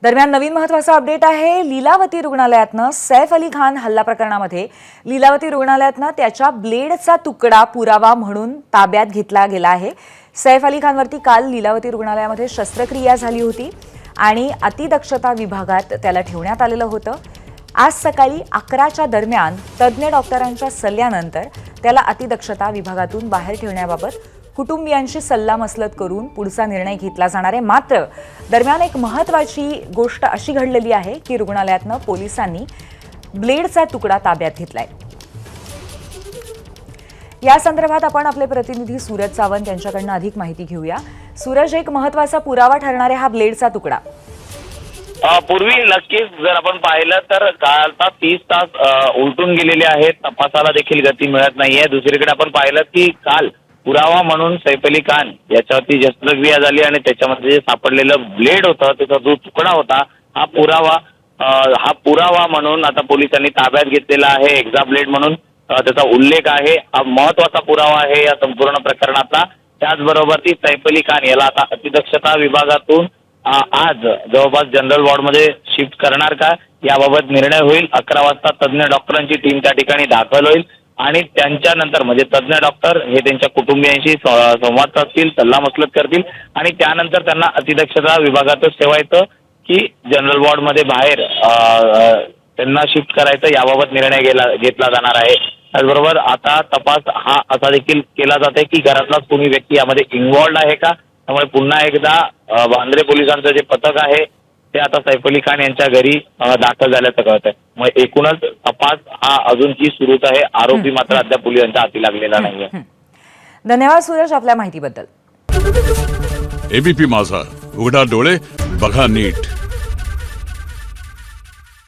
दरम्यान नवीन महत्त्वाचा अपडेट आहे। लीलावती रुग्णालयातनं सैफ अली खान हल्ला प्रकरणामध्ये लीलावती रुग्णालयातनं त्याच्या ब्लेडचा तुकडा पुरावा म्हणून ताब्यात घेतला गेला आहे। सैफ अली खानवरती काल लीलावती रुग्णालयामध्ये शस्त्रक्रिया झाली होती आणि अतिदक्षता विभागात त्याला ठेवण्यात आलेलं होतं। आज सकाळी 11च्या दरम्यान तज्ञ डॉक्टरांच्या सल्ल्यानंतर त्याला अतिदक्षता विभागातून बाहेर ठेवण्याबाबत कुटुंबियांशी सल्लामसलत करून पुढचा निर्णय घेतला जाणार आहे। मात्र दरम्यान एक महत्त्वाची गोष्ट अशी घडलेली आहे की रुग्णालयातनं पोलिसांनी ब्लेडचा तुकडा ताब्यात घेतलाय। या संदर्भात आपण आपले प्रतिनिधी सूरज सावंत यांच्याकडून अधिक माहिती घेऊया। सूरज, एक महत्त्वाचा पुरावा ठरणारे हा ब्लेडचा तुकडा पूर्वी नक्कीच जर आपण पाहिलं तर कालचा 30 तास उलटून गेलेले आहेत, तपासाला देखील गती मिळत नाहीये। दुसरीकडे आपण पाहिलं की काल पुरावा म्हणून सैफ अली खान याच्यावरती शस्त्रक्रिया झाली आणि त्याच्यामध्ये जे सापडलेलं ब्लेड होतं त्याचा जो तुकडा होता हा पुरावा म्हणून आता पोलिसांनी ताब्यात घेतलेला आहे। एक्झा ब्लेड म्हणून त्याचा उल्लेख आहे। हा महत्त्वाचा पुरावा आहे या संपूर्ण प्रकरणातला। त्याचबरोबर ती सैफ अली खान याला आता अतिदक्षता विभागातून आज जवळपास जनरल वॉर्डमध्ये शिफ्ट करणार का याबाबत निर्णय होईल। 11 वाजता तज्ञ डॉक्टरांची टीम त्या ठिकाणी दाखल होईल आणि त्यांच्यानंतर म्हणजे तज्ञ डॉक्टर हे त्यांच्या कुटुंबियांशी संवाद साधतील, सल्लामसलत करतील आणि त्यानंतर त्यांना अतिदक्षता विभागातच ठेवायचं की जनरल वॉर्डमध्ये बाहेर त्यांना शिफ्ट करायचं याबाबत निर्णय घेतला जाणार आहे। त्याचबरोबर आता तपास हा असा देखील केला जात आहे की घरातलाच कोणी व्यक्ती यामध्ये इन्व्हॉल्ड आहे का। त्यामुळे पुन्हा एकदा वांद्रे पोलिसांचं जे पथक आहे ते आता सैफ अली खान यांच्या घरी दाखल झाल्याचं कळत आहे। मग एकूणच तपास हा अजूनही सुरूच आहे। आरोपी मात्र अद्याप पोलिसांच्या हाती लागलेला नाहीये। धन्यवाद सूरज आपल्या माहितीबद्दल। एबीपी माझा, उघडा डोळे बघा नीट।